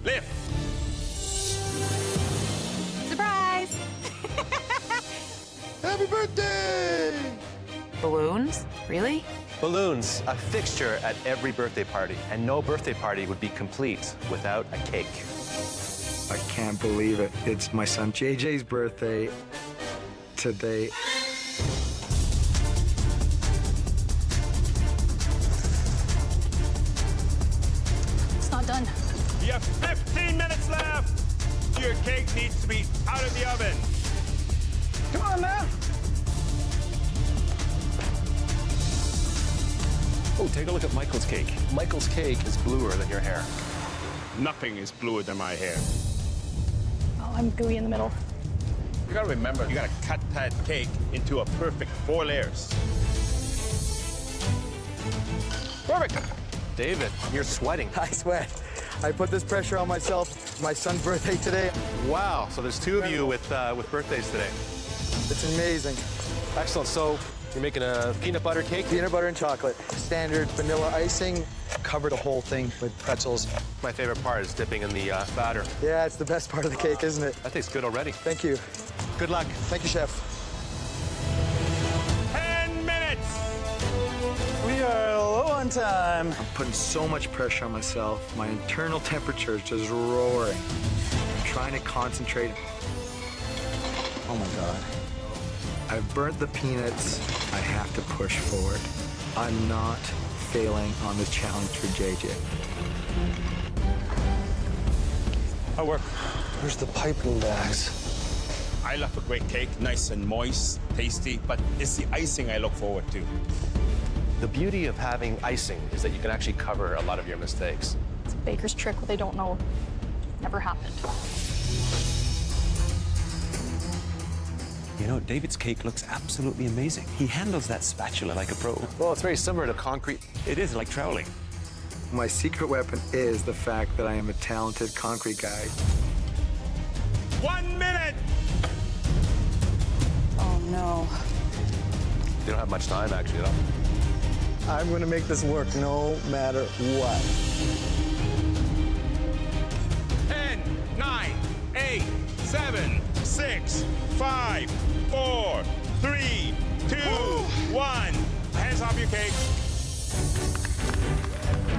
Lift. Surprise! Happy birthday! Balloons? Really? Balloons, a fixture at every birthday party. And no birthday party would be complete without a cake. I can't believe it. It's my son JJ's birthday today. It's not done. You have 15 minutes left. Your cake needs to be out of the oven. Come on now. Oh, take a look at Michael's cake. Michael's cake is bluer than your hair. Nothing is bluer than my hair. Oh, I'm gooey in the middle. You gotta remember, you gotta cut that cake into a perfect 4 layers. Perfect. David, you're sweating. I sweat. I put this pressure on myself. My son's birthday today. Wow, so there's 2 of you with birthdays today. It's amazing. Excellent, so you're making a peanut butter cake? Peanut butter and chocolate. Standard vanilla icing. Cover the whole thing with pretzels. My favorite part is dipping in the batter. Yeah, it's the best part of the cake, isn't it? That tastes good already. Thank you. Good luck. Thank you, Chef. 10 minutes. We are low on time. I'm putting so much pressure on myself. My internal temperature is just roaring. I'm trying to concentrate. Oh my God. I've burnt the peanuts. I have to push forward. I'm not failing on this challenge for JJ. I'll work. Where's the piping bags? I love a great cake, nice and moist, tasty, but it's the icing I look forward to. The beauty of having icing is that you can actually cover a lot of your mistakes. It's a baker's trick what they don't know never happened. You know, David's cake looks absolutely amazing. He handles that spatula like a pro. Well, it's very similar to concrete. It is like troweling. My secret weapon is the fact that I am a talented concrete guy. 1 minute. Oh, no. You don't have much time, actually, at all. I'm gonna make this work no matter what. 10, 9, 8, 7, 6, 5, 4, 3, 2, 1. Hands off your cake.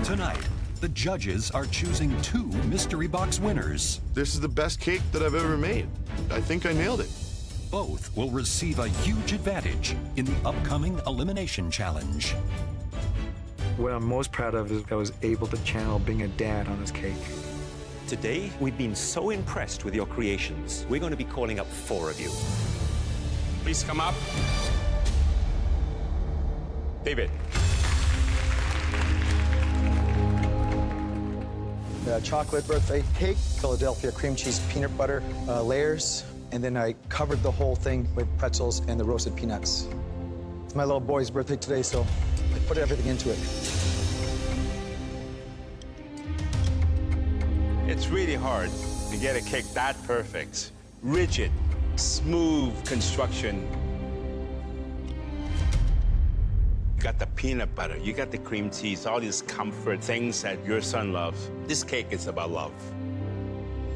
Tonight, the judges are choosing 2 mystery box winners. This is the best cake that I've ever made. I think I nailed it. Both will receive a huge advantage in the upcoming elimination challenge. What I'm most proud of is I was able to channel being a dad on this cake. Today, we've been so impressed with your creations. We're going to be calling up 4 of you. Please come up. David. Chocolate birthday cake, Philadelphia cream cheese peanut butter layers, and then I covered the whole thing with pretzels and the roasted peanuts. It's my little boy's birthday today, so I put everything into it. It's really hard to get a cake that perfect. Rigid, smooth construction. You got the peanut butter, you got the cream cheese, all these comfort things that your son loves. This cake is about love.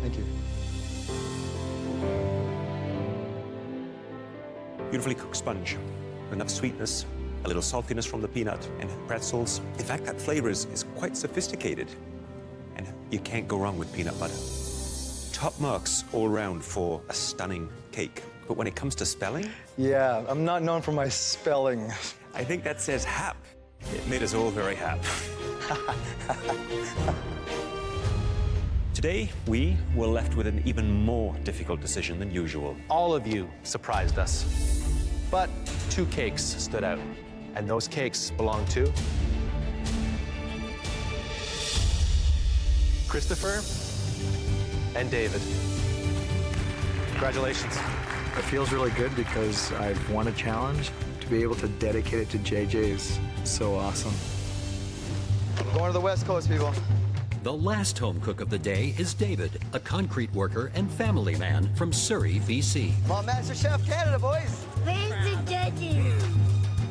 Thank you. Beautifully cooked sponge. Enough sweetness, a little saltiness from the peanut and pretzels. In fact, that flavor is quite sophisticated. And you can't go wrong with peanut butter. Top marks all around for a stunning cake. But when it comes to spelling, Yeah, I'm not known for my spelling. I think that says hap. It made us all very happy. Today, we were left with an even more difficult decision than usual. All of you surprised us. But 2 cakes stood out. And those cakes belong to Christopher and David. Congratulations. It feels really good because I've won a challenge. To be able to dedicate it to JJ is so awesome. Going to the West Coast, people. The last home cook of the day is David, a concrete worker and family man from Surrey, BC. I'm on MasterChef Canada, boys. Where's the judges?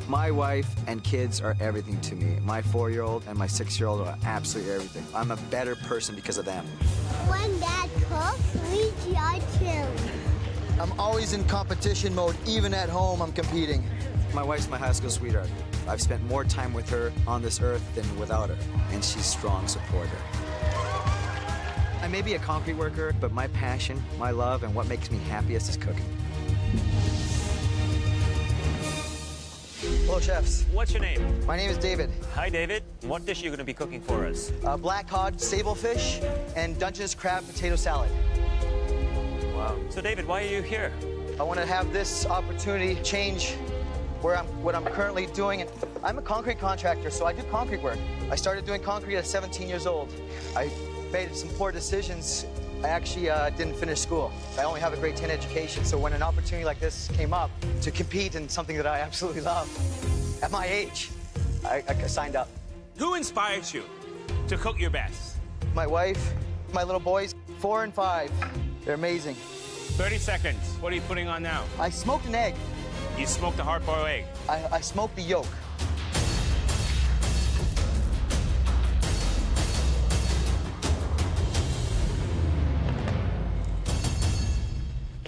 My wife and kids are everything to me. My 4-year-old and my 6-year-old are absolutely everything. I'm a better person because of them. when Dad cooks, we judge him. I'm always in competition mode. Even at home, I'm competing. My wife's my high school sweetheart. I've spent more time with her on this earth than without her, and she's a strong supporter. I may be a concrete worker, but my passion, my love, and what makes me happiest is cooking. Hello, chefs. What's your name? My name is David. Hi, David. What dish are you going to be cooking for us? Black cod, sablefish, and Dungeness crab potato salad. Wow. So, David, why are you here? I want to have this opportunity change what I'm currently doing. And I'm a concrete contractor, so I do concrete work. I started doing concrete at 17 years old. I made some poor decisions. I actually didn't finish school. I only have a grade 10 education, so when an opportunity like this came up to compete in something that I absolutely love, at my age, I signed up. Who inspires you to cook your best? My wife, my little boys, 4 and 5. They're amazing. 30 seconds. What are you putting on now? I smoked an egg. You smoked a hard-boiled egg. I smoked the yolk.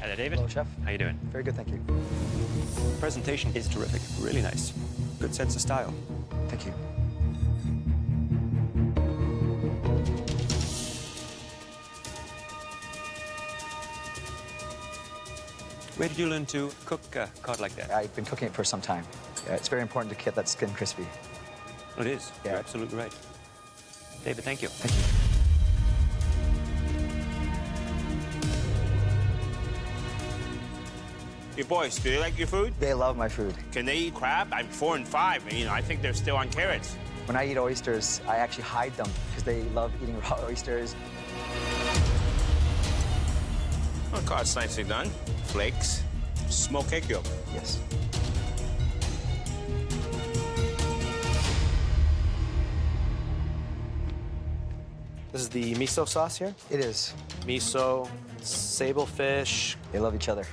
Hello, David. Hello, chef. How you doing? Very good, thank you. The presentation is terrific. Really nice. Good sense of style. Thank you. Where did you learn to cook cod like that? I've been cooking it for some time. It's very important to keep that skin crispy. It is. Yeah. You're absolutely right. David, thank you. Thank you. Your boys, do they like your food? They love my food. Can they eat crab? I'm 4 and 5, and I think they're still on carrots. When I eat oysters, I actually hide them because they love eating raw oysters. Oh, God, it's nicely done. Flakes, smoked egg yolk. Yes. This is the miso sauce here. It is. Miso, sablefish. They love each other.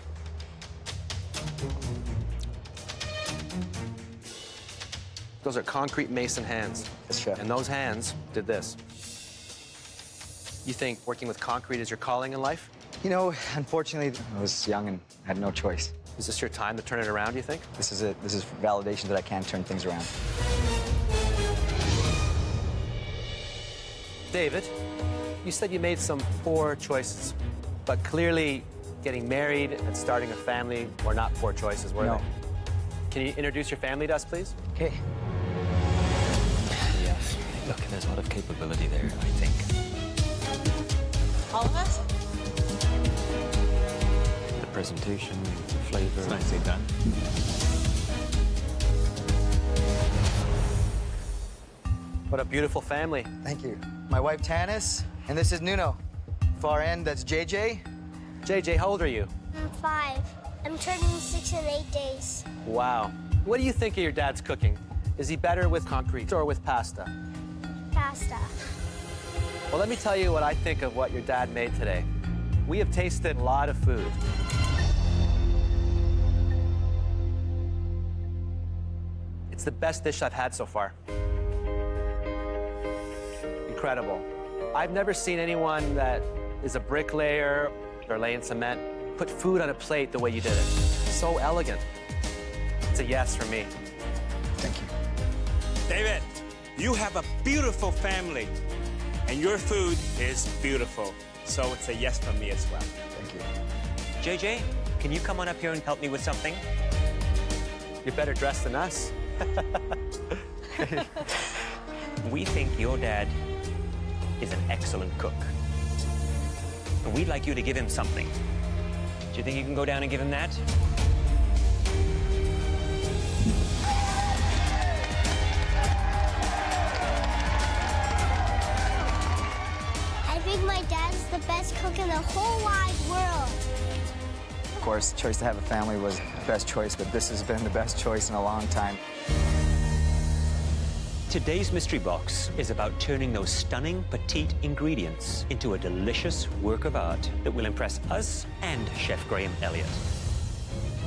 Those are concrete mason hands. Yes, chef. And those hands did this. You think working with concrete is your calling in life? You know, unfortunately, I was young and had no choice. Is this your time to turn it around, you think? This is it. This is validation that I can turn things around. David, you said you made some poor choices, but clearly getting married and starting a family were not poor choices, were No. they? Can you introduce your family to us, please? Okay. Yes. Look, there's a lot of capability there, I think. All of us? The presentation, the flavor. It's nicely done. What a beautiful family. Thank you. My wife, Tanis, and this is Nuno. Far end, that's JJ. JJ, how old are you? I'm 5. I'm turning 6 in 8 days. Wow. What do you think of your dad's cooking? Is he better with concrete or with pasta? Pasta. Well, let me tell you what I think of what your dad made today. We have tasted a lot of food. It's the best dish I've had so far. Incredible. I've never seen anyone that is a bricklayer or laying cement put food on a plate the way you did it. So elegant. It's a yes for me. Thank you. David, you have a beautiful family, and your food is beautiful. So it's a yes from me as well. Thank you. JJ, can you come on up here and help me with something? You're better dressed than us. We think your dad is an excellent cook. And we'd like you to give him something. Do you think you can go down and give him that? I think my dad is the best cook in the whole wide world. Of course, the choice to have a family was the best choice, but this has been the best choice in a long time. Today's mystery box is about turning those stunning petite ingredients into a delicious work of art that will impress us and Chef Graham Elliot.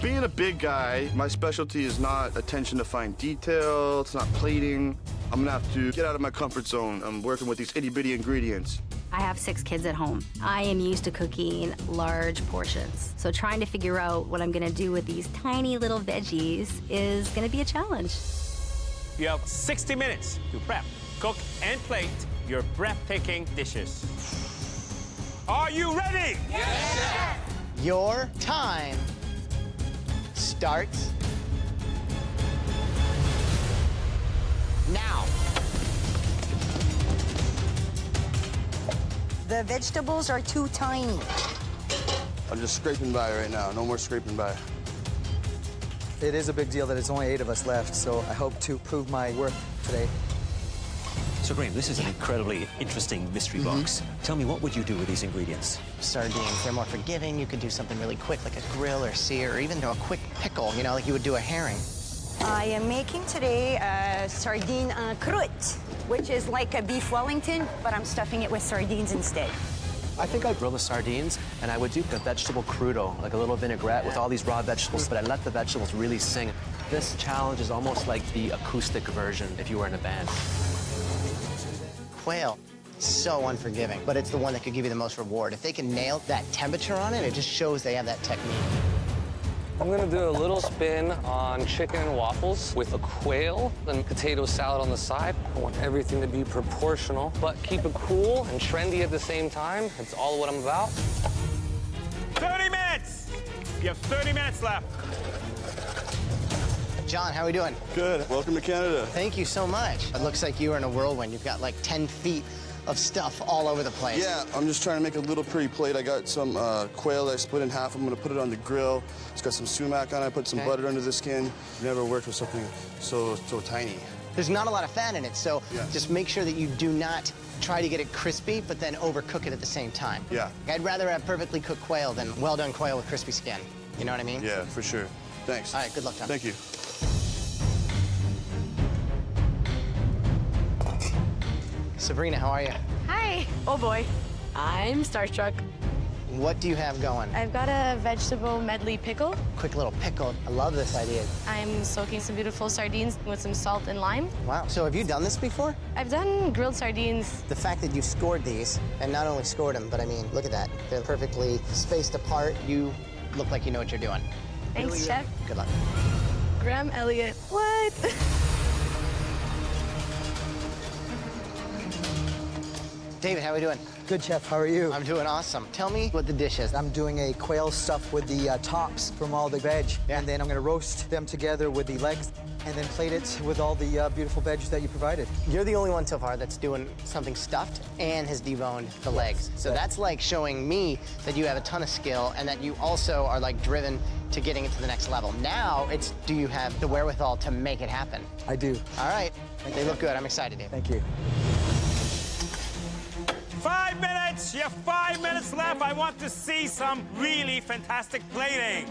Being a big guy, my specialty is not attention to fine detail, it's not plating. I'm gonna have to get out of my comfort zone. I'm working with these itty-bitty ingredients. I I have 6 kids at home. I am used to cooking large portions. So trying to figure out what I'm gonna do with these tiny little veggies is gonna be a challenge. You have 60 minutes to prep, cook, and plate your breathtaking dishes. Are you ready? Yes! Your time starts now. The vegetables are too tiny. I'm just scraping by right now. No more scraping by. It is a big deal that it's only 8 of us left, so I hope to prove my worth today. So, Graham, this is an incredibly interesting mystery box. Tell me, what would you do with these ingredients? Sardines, they're more forgiving. You could do something really quick, like a grill or sear, or even a quick pickle, you know, like you would do a herring. I am making today a sardine en croûte, which is like a beef Wellington, but I'm stuffing it with sardines instead. I think I'd grill the sardines, and I would do a vegetable crudo, like a little vinaigrette with all these raw vegetables, but I let the vegetables really sing. This challenge is almost like the acoustic version if you were in a band. Quail, so unforgiving, but it's the one that could give you the most reward. If they can nail that temperature on it, it just shows they have that technique. I'm gonna do a little spin on chicken and waffles with a quail and potato salad on the side. I want everything to be proportional, but keep it cool and trendy at the same time. It's all what I'm about. 30 minutes! You have 30 minutes left. John, how are we doing? Good. Welcome to Canada. Thank you so much. It looks like you are in a whirlwind. You've got like 10 feet of stuff all over the place. Yeah, I'm just trying to make a little pretty plate. I got some quail that I split in half. I'm gonna put it on the grill. It's got some sumac on it. I put some butter under the skin. Never worked with something so tiny. There's not a lot of fat in it, so just make sure that you do not try to get it crispy, but then overcook it at the same time. Yeah. I'd rather have perfectly cooked quail than well-done quail with crispy skin. You know what I mean? Yeah, for sure. Thanks. All right, good luck, John. Thank you. Sabrina, how are you? Hi. Oh boy. I'm starstruck. What do you have going? I've got a vegetable medley pickle. Quick little pickle. I love this idea. I'm soaking some beautiful sardines with some salt and lime. Wow. So have you done this before? I've done grilled sardines. The fact that you scored these, and not only scored them, but I mean, look at that. They're perfectly spaced apart. You look like you know what you're doing. Thanks, Really, Chef. Good luck. Graham Elliot. What? David, how are we doing? Good, Chef. How are you? I'm doing awesome. Tell me what the dish is. I'm doing a quail stuff with the tops from all the veg, and then I'm going to roast them together with the legs, and then plate it with all the beautiful veggies that you provided. You're the only one so far that's doing something stuffed and has deboned the legs. So that's like showing me that you have a ton of skill and that you also are like driven to getting it to the next level. Now it's, do you have the wherewithal to make it happen? I do. All right. They look good. I'm excited, David. Thank you. 5 minutes! You have 5 minutes left. I want to see some really fantastic plating.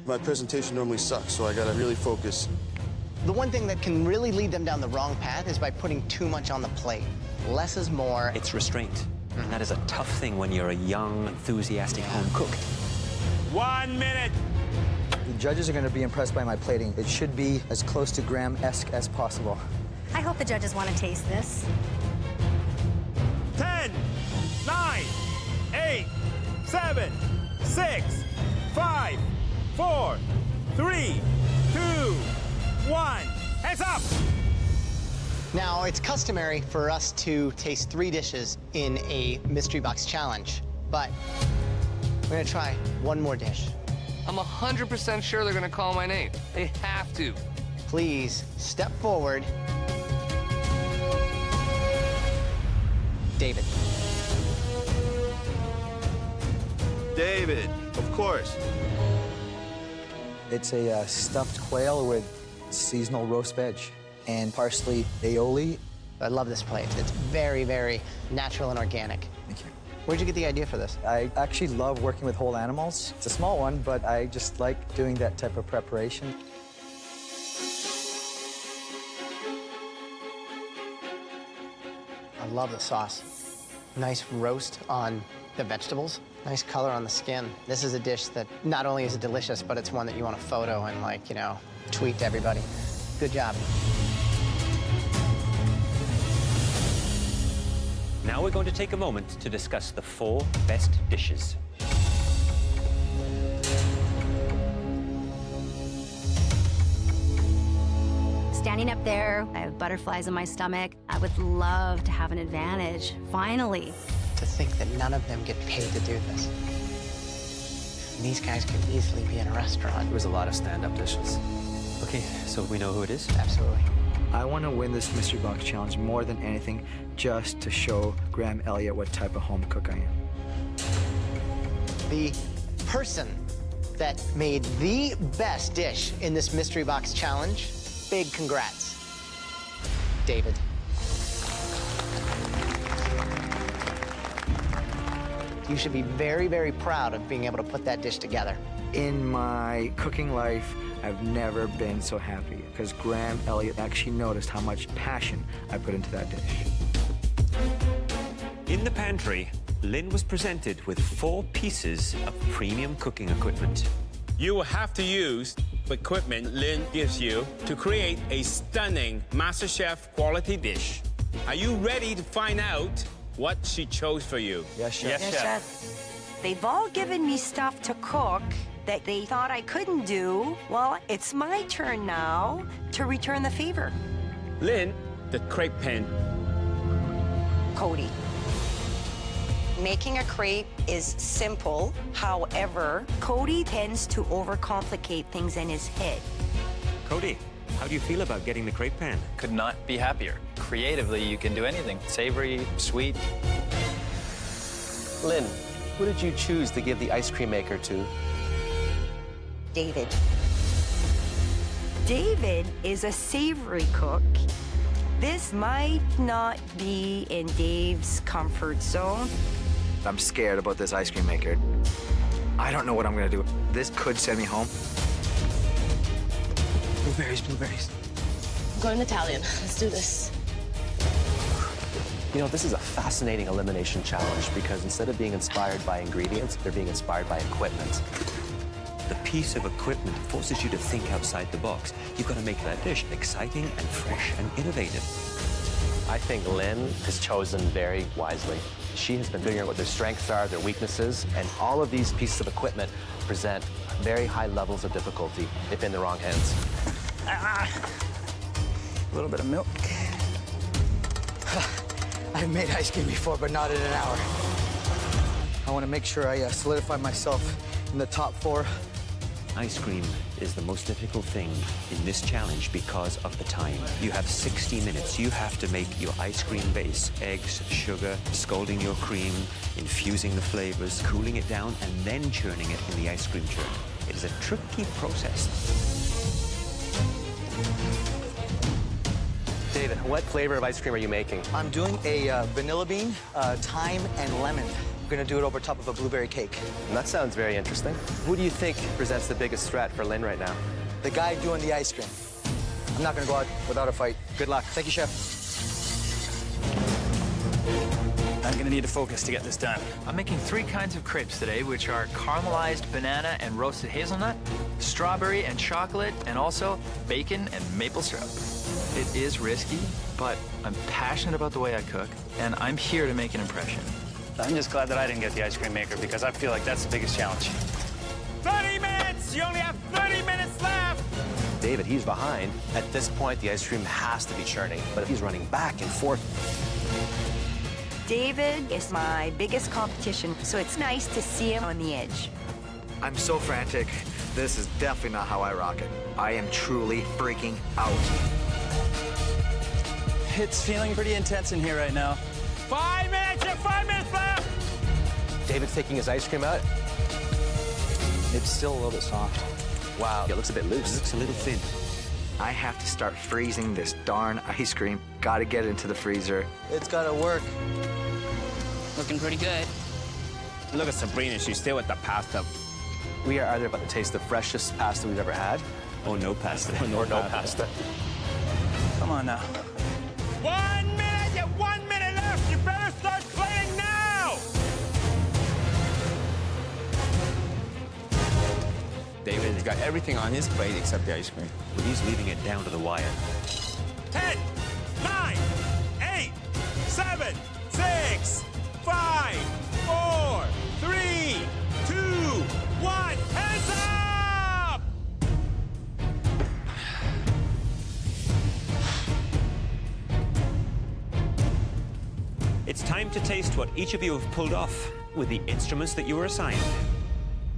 My presentation normally sucks, so I gotta really focus. The one thing that can really lead them down the wrong path is by putting too much on the plate. Less is more. It's restraint. And that is a tough thing when you're a young, enthusiastic home cook. 1 minute. The judges are going to be impressed by my plating. It should be as close to Graham-esque as possible. I hope the judges want to taste this. 10, 9, 8, 7, 6, 5, 4, 3, 2, 1. Hands up! Now, it's customary for us to taste 3 dishes in a mystery box challenge, but we're gonna try one more dish. I'm 100% sure they're gonna call my name. They have to. Please step forward. David. David, of course. It's a stuffed quail with seasonal roast veg and parsley aioli. I love this plate. It's very, very natural and organic. Thank you. Where'd you get the idea for this? I actually love working with whole animals. It's a small one, but I just like doing that type of preparation. I love the sauce. Nice roast on the vegetables. Nice color on the skin. This is a dish that not only is it delicious, but it's one that you want to photo and, like, you know, tweet to everybody. Good job. Now we're going to take a moment to discuss the 4 best dishes. Standing up there, I have butterflies in my stomach. I would love to have an advantage, finally. To think that none of them get paid to do this. And these guys could easily be in a restaurant. There was a lot of stand-up dishes. Okay, so we know who it is? Absolutely. I want to win this mystery box challenge more than anything, just to show Graham Elliott what type of home cook I am. The person that made the best dish in this mystery box challenge, big congrats, David. You should be very, very proud of being able to put that dish together. In my cooking life, I've never been so happy because Graham Elliott actually noticed how much passion I put into that dish. In the pantry, Lynn was presented with 4 pieces of premium cooking equipment. You will have to use the equipment Lynn gives you to create a stunning MasterChef quality dish. Are you ready to find out what she chose for you? Yes, Chef. Yes, Chef. They've all given me stuff to cook that they thought I couldn't do. Well, it's my turn now to return the favor. Lynn, the crepe pan. Cody. Making a crepe is simple. However, Cody tends to overcomplicate things in his head. Cody, how do you feel about getting the crepe pan? Could not be happier. Creatively, you can do anything. Savory, sweet. Lynn, who did you choose to give the ice cream maker to? David. David is a savory cook. This might not be in Dave's comfort zone. I'm scared about this ice cream maker. I don't know what I'm gonna do. This could send me home. Blueberries, blueberries. I'm going Italian. Let's do this. You know, this is a fascinating elimination challenge because instead of being inspired by ingredients, they're being inspired by equipment. The piece of equipment forces you to think outside the box. You've got to make that dish exciting and fresh and innovative. I think Lynn has chosen very wisely. She has been figuring out what their strengths are, their weaknesses, and all of these pieces of equipment present very high levels of difficulty if in the wrong hands. A little bit of milk. I've made ice cream before, but not in an hour. I want to make sure I solidify myself in the top 4. Ice cream is the most difficult thing in this challenge because of the time. You have 60 minutes. You have to make your ice cream base, eggs, sugar, scalding your cream, infusing the flavors, cooling it down, and then churning it in the ice cream churn. It is a tricky process. David, what flavor of ice cream are you making? I'm doing a vanilla bean, thyme, and lemon. We're gonna do it over top of a blueberry cake. And that sounds very interesting. Who do you think presents the biggest threat for Lynn right now? The guy doing the ice cream. I'm not gonna go out without a fight. Good luck. Thank you, Chef. I'm gonna need to focus to get this done. I'm making 3 kinds of crepes today, which are caramelized banana and roasted hazelnut, strawberry and chocolate, and also bacon and maple syrup. It is risky, but I'm passionate about the way I cook, and I'm here to make an impression. I'm just glad that I didn't get the ice cream maker because I feel like that's the biggest challenge. 30 minutes! You only have 30 minutes left! David, he's behind. At this point, the ice cream has to be churning, but if he's running back and forth. David is my biggest competition, so it's nice to see him on the edge. I'm so frantic. This is definitely not how I rock it. I am truly freaking out. It's feeling pretty intense in here right now. 5 minutes! You have 5 minutes left! David's taking his ice cream out. It's still a little bit soft. Wow, it looks a bit loose. It looks a little thin. I have to start freezing this darn ice cream. Gotta get it into the freezer. It's gotta work. Looking pretty good. Look at Sabrina, she's still with the pasta. We are either about to taste the freshest pasta we've ever had, Or no pasta. or no pasta. Come on now. 1 minute! You have 1 minute left! You better start plating now! David's got everything on his plate except the ice cream. But he's leaving it down to the wire. 10, 9, 8, 7, 6, time to taste what each of you have pulled off with the instruments that you were assigned.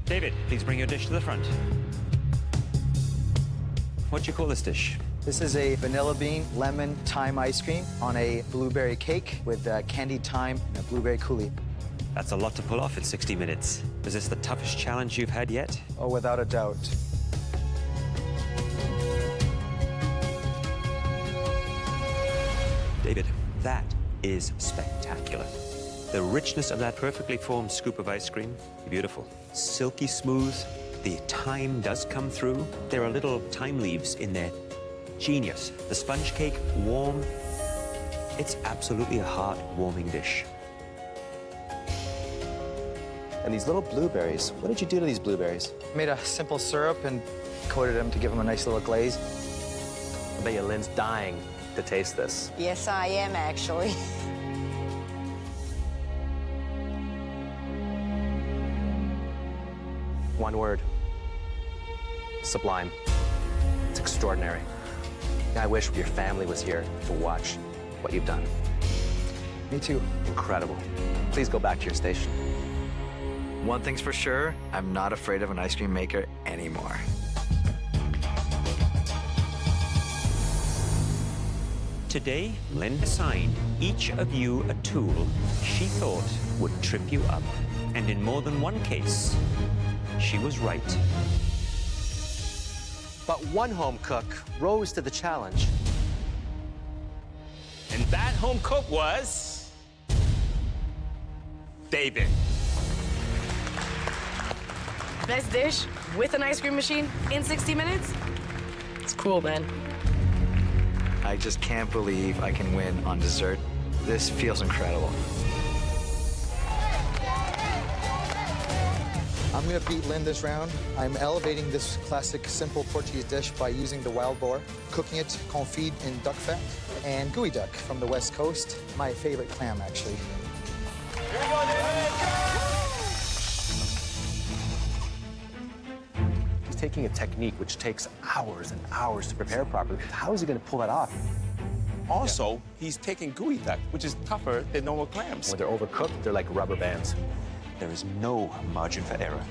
David, please bring your dish to the front. What do you call this dish? This is a vanilla bean lemon thyme ice cream on a blueberry cake with candied thyme and a blueberry coulis. That's a lot to pull off in 60 minutes. Is this the toughest challenge you've had yet? Oh, without a doubt. David, that is spectacular. The richness of that perfectly formed scoop of ice cream, beautiful. Silky smooth, the thyme does come through. There are little thyme leaves in there. Genius. The sponge cake, warm. It's absolutely a heart-warming dish. And these little blueberries, what did you do to these blueberries? Made a simple syrup and coated them to give them a nice little glaze. I bet you Lynn's dying to taste this. Yes, I am, actually. One word. Sublime. It's extraordinary. I wish your family was here to watch what you've done. Me too. Incredible. Please go back to your station. One thing's for sure, I'm not afraid of an ice cream maker anymore. Today, Lynn assigned each of you a tool she thought would trip you up. And in more than one case, she was right. But one home cook rose to the challenge. And that home cook was David. Best dish with an ice cream machine in 60 minutes? It's cool, man. I just can't believe I can win on dessert. This feels incredible. I'm gonna beat Lynn this round. I'm elevating this classic simple Portuguese dish by using the wild boar, cooking it confit in duck fat, and gooey duck from the West Coast. My favorite clam, actually. Here we go, David! He's taking a technique which takes hours and hours to prepare properly. How is he going to pull that off? Also, he's taking gooey duck, which is tougher than normal clams. When they're overcooked, they're like rubber bands. There is no margin for error.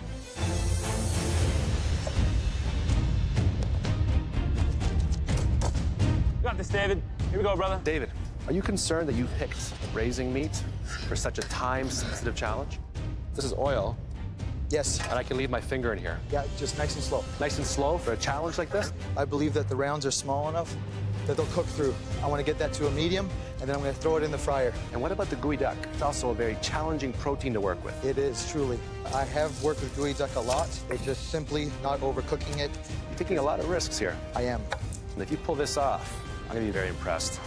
You got this, David. Here we go, brother. David, are you concerned that you picked raising meat for such a time-sensitive challenge? This is oil. Yes. And I can leave my finger in here. Yeah, just nice and slow. Nice and slow for a challenge like this? I believe that the rounds are small enough that they'll cook through. I want to get that to a medium, and then I'm going to throw it in the fryer. And what about the gooey duck? It's also a very challenging protein to work with. It is, truly. I have worked with gooey duck a lot. It's just simply not overcooking it. You're taking a lot of risks here. I am. And if you pull this off, I'm going to be very impressed.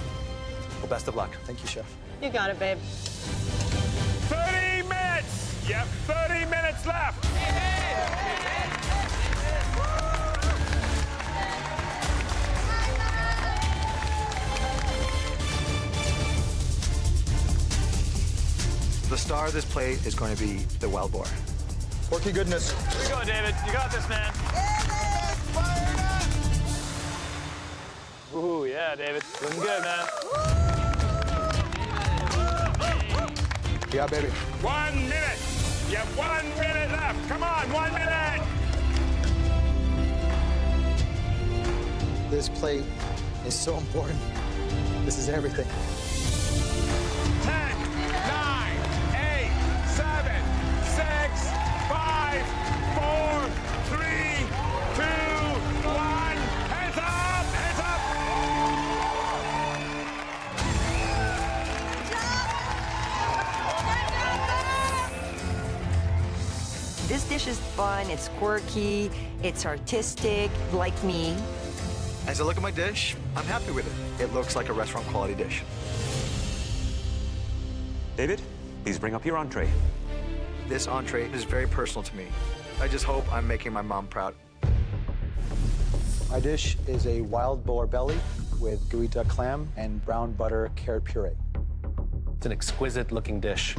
Well, best of luck. Thank you, Chef. You got it, babe. 30 minutes! You have 30 minutes left! The star of this plate is going to be the wild boar. Porky goodness. Here we go, David. You got this, man. Ooh, yeah, David. Looking good, man. Yeah, baby. 1 minute! You have 1 minute left! Come on, 1 minute! This plate is so important. This is everything. 10, 9, 8, 7, 6, 5, 4, 3, 2, 1. Hands up! Hands up! This dish is fun, it's quirky, it's artistic, like me. As I look at my dish, I'm happy with it. It looks like a restaurant quality dish. David, please bring up your entree. This entree is very personal to me. I just hope I'm making my mom proud. My dish is a wild boar belly with gooey duck clam and brown butter carrot puree. It's an exquisite looking dish.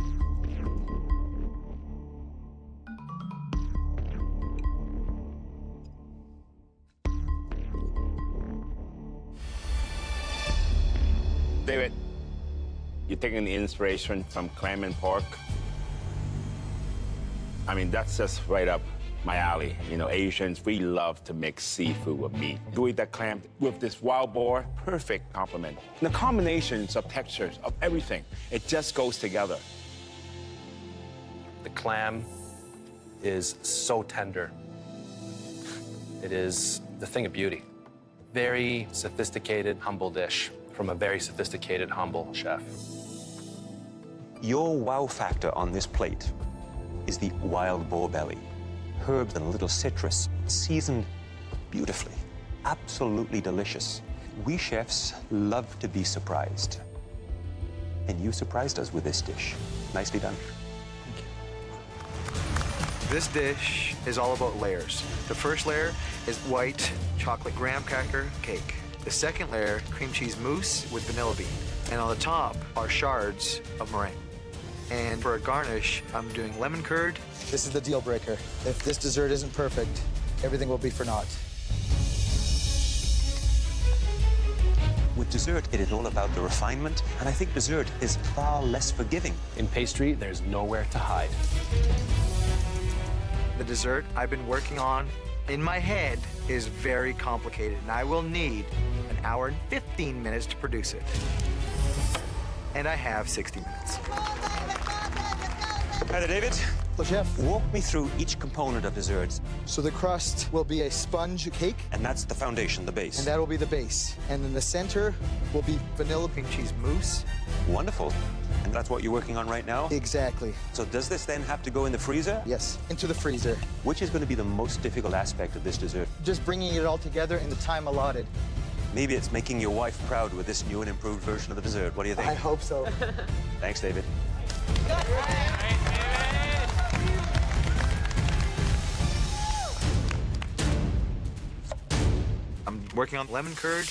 David, You're taking the inspiration from clam and pork. I mean, that's just right up my alley. You know, Asians, we love to mix seafood with meat. GEODUCK clam with this wild boar, perfect complement. And the combinations of textures, of everything, it just goes together. The clam is so tender. It is the thing of beauty. Very sophisticated, humble dish from a very sophisticated, humble chef. Your wow factor on this plate is the wild boar belly. Herbs and a little citrus, seasoned beautifully. Absolutely delicious. We chefs love to be surprised. And you surprised us with this dish. Nicely done. This dish is all about layers. The first layer is white chocolate graham cracker cake. The second layer, cream cheese mousse with vanilla bean. And on the top are shards of meringue. And for a garnish, I'm doing lemon curd. This is the deal breaker. If this dessert isn't perfect, everything will be for naught. With dessert, it is all about the refinement, and I think dessert is far less forgiving. In pastry, there's nowhere to hide. The dessert I've been working on in my head is very complicated, and I will need an hour and 15 minutes to produce it. And I have 60 minutes. Hi there, David. Hello, Chef. Walk me through each component of desserts. So the crust will be a sponge cake. And that's the foundation, the base. And that will be the base. And in the center will be vanilla cream cheese mousse. Wonderful. And that's what you're working on right now? Exactly. So does this then have to go in the freezer? Yes, into the freezer. Which is going to be the most difficult aspect of this dessert? Just bringing it all together in the time allotted. Maybe it's making your wife proud with this new and improved version of the dessert. What do you think? I hope so. Thanks, David. I'm working on lemon curd.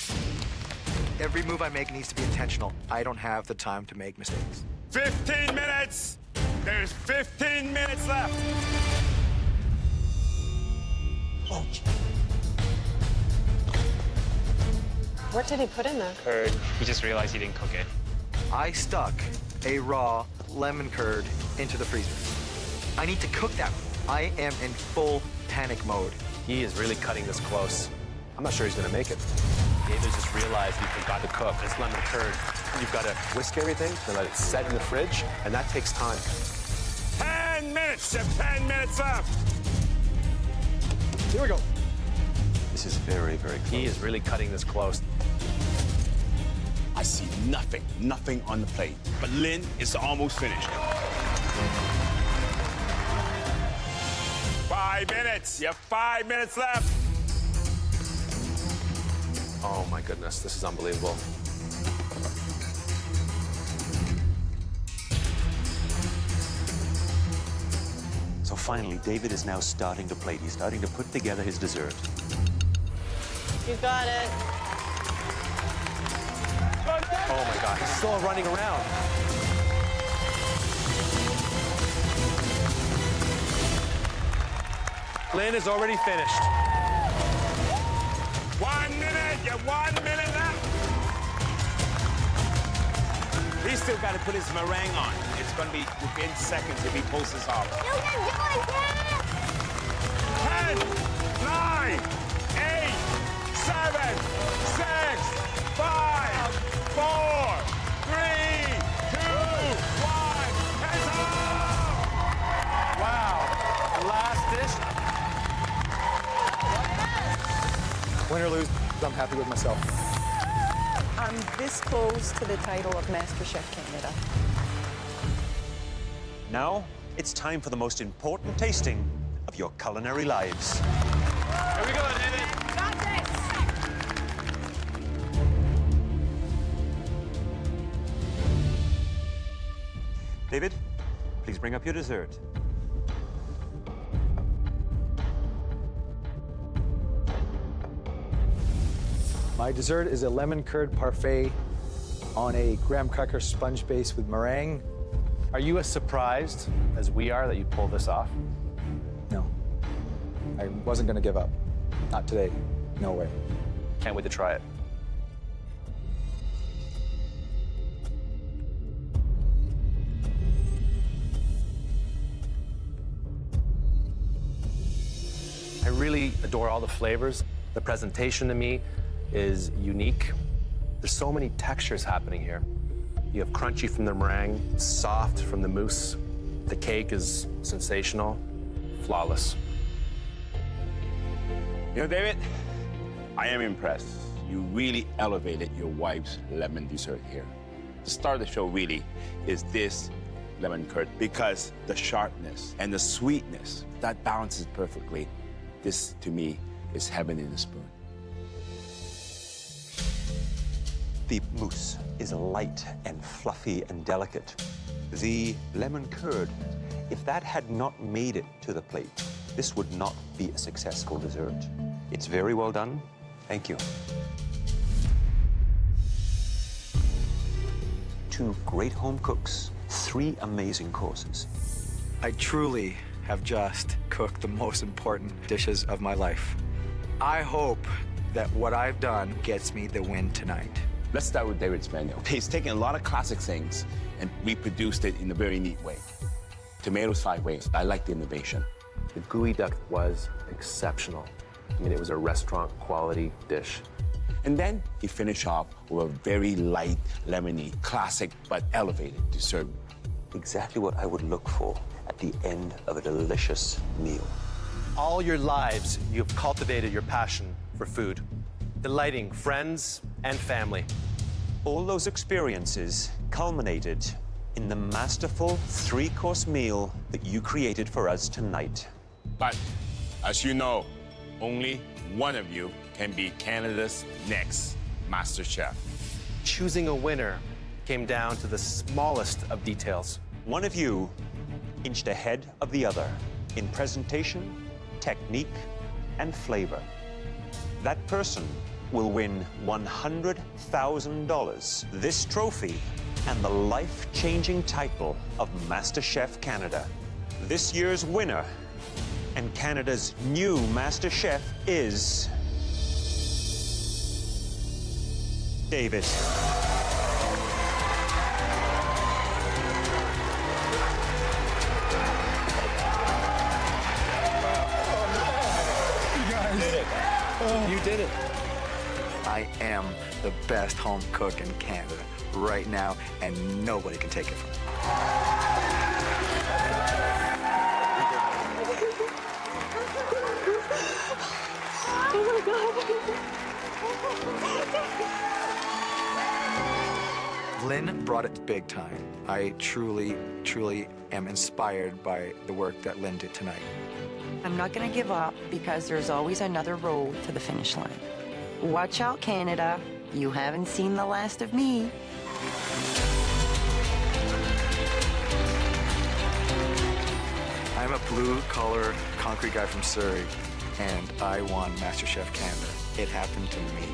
Every move I make needs to be intentional. I don't have the time to make mistakes. 15 minutes! There's 15 minutes left! Oh. What did he put in there? Curd. He just realized he didn't cook it. I stuck a raw lemon curd into the freezer. I need to cook that. I am in full panic mode. He is really cutting this close. I'm not sure he's gonna make it. David just realized he forgot to cook this lemon curd. You've got to whisk everything and let it set in the fridge, and that takes time. 10 minutes! You have 10 minutes left! Here we go. This is very, very close. He is really cutting this close. I see nothing on the plate. But Lynn is almost finished. 5 minutes. You have 5 minutes left. Oh my goodness, this is unbelievable. So finally, David is now starting to plate. He's starting to put together his dessert. You got it. Oh my God, he's still running around. Lynn is already finished. 1 minute. You have 1 minute left. He's still got to put his meringue on. It's going to be within seconds if he pulls this off. You can do it, Dad! 10, 9, 8, 7, 6, 5, 4, 3, 2, 1. Hands up! Wow, last dish. Win or lose, I'm happy with myself. I'm this close to the title of MasterChef Canada. Now, it's time for the most important tasting of your culinary lives. Here we go, David. Got this! David, please bring up your dessert. My dessert is a lemon curd parfait on a graham cracker sponge base with meringue. Are you as surprised as we are that you pulled this off? No, I wasn't gonna give up. Not today, no way. Can't wait to try it. I really adore all the flavors. The presentation to me is unique. There's so many textures happening here. You have crunchy from the meringue, soft from the mousse. The cake is sensational, flawless. You know, David, I am impressed. You really elevated your wife's lemon dessert here. The star of the show really is this lemon curd because the sharpness and the sweetness, that balances perfectly. This, to me, is heaven in a spoon. The mousse is light and fluffy and delicate. The lemon curd, if that had not made it to the plate, this would not be a successful dessert. It's very well done. Thank you. 2 great home cooks, 3 amazing courses. I truly have just cooked the most important dishes of my life. I hope that what I've done gets me the win tonight. Let's start with David's menu. He's taken a lot of classic things and reproduced it in a very neat way. Tomatoes 5 ways. I like the innovation. The GEODUCK was exceptional. I mean, it was a restaurant quality dish. And then he finished off with a very light, lemony, classic, but elevated dessert. Exactly what I would look for at the end of a delicious meal. All your lives, you've cultivated your passion for food, delighting friends and family. All those experiences culminated in the masterful 3-course meal that you created for us tonight. But, as you know, only one of you can be Canada's next MasterChef. Choosing a winner came down to the smallest of details. One of you inched ahead of the other in presentation, technique, and flavor. That person will win $100,000, this trophy, and the life-changing title of MasterChef Canada. This year's winner and Canada's new MasterChef is David. You did it. I am the best home cook in Canada right now, and nobody can take it from me. Oh my God. Lynn brought it big time. I truly, truly am inspired by the work that Lynn did tonight. I'm not going to give up because there's always another road to the finish line. Watch out, Canada. You haven't seen the last of me. I'm a blue-collar concrete guy from Surrey, and I won MasterChef Canada. It happened to me.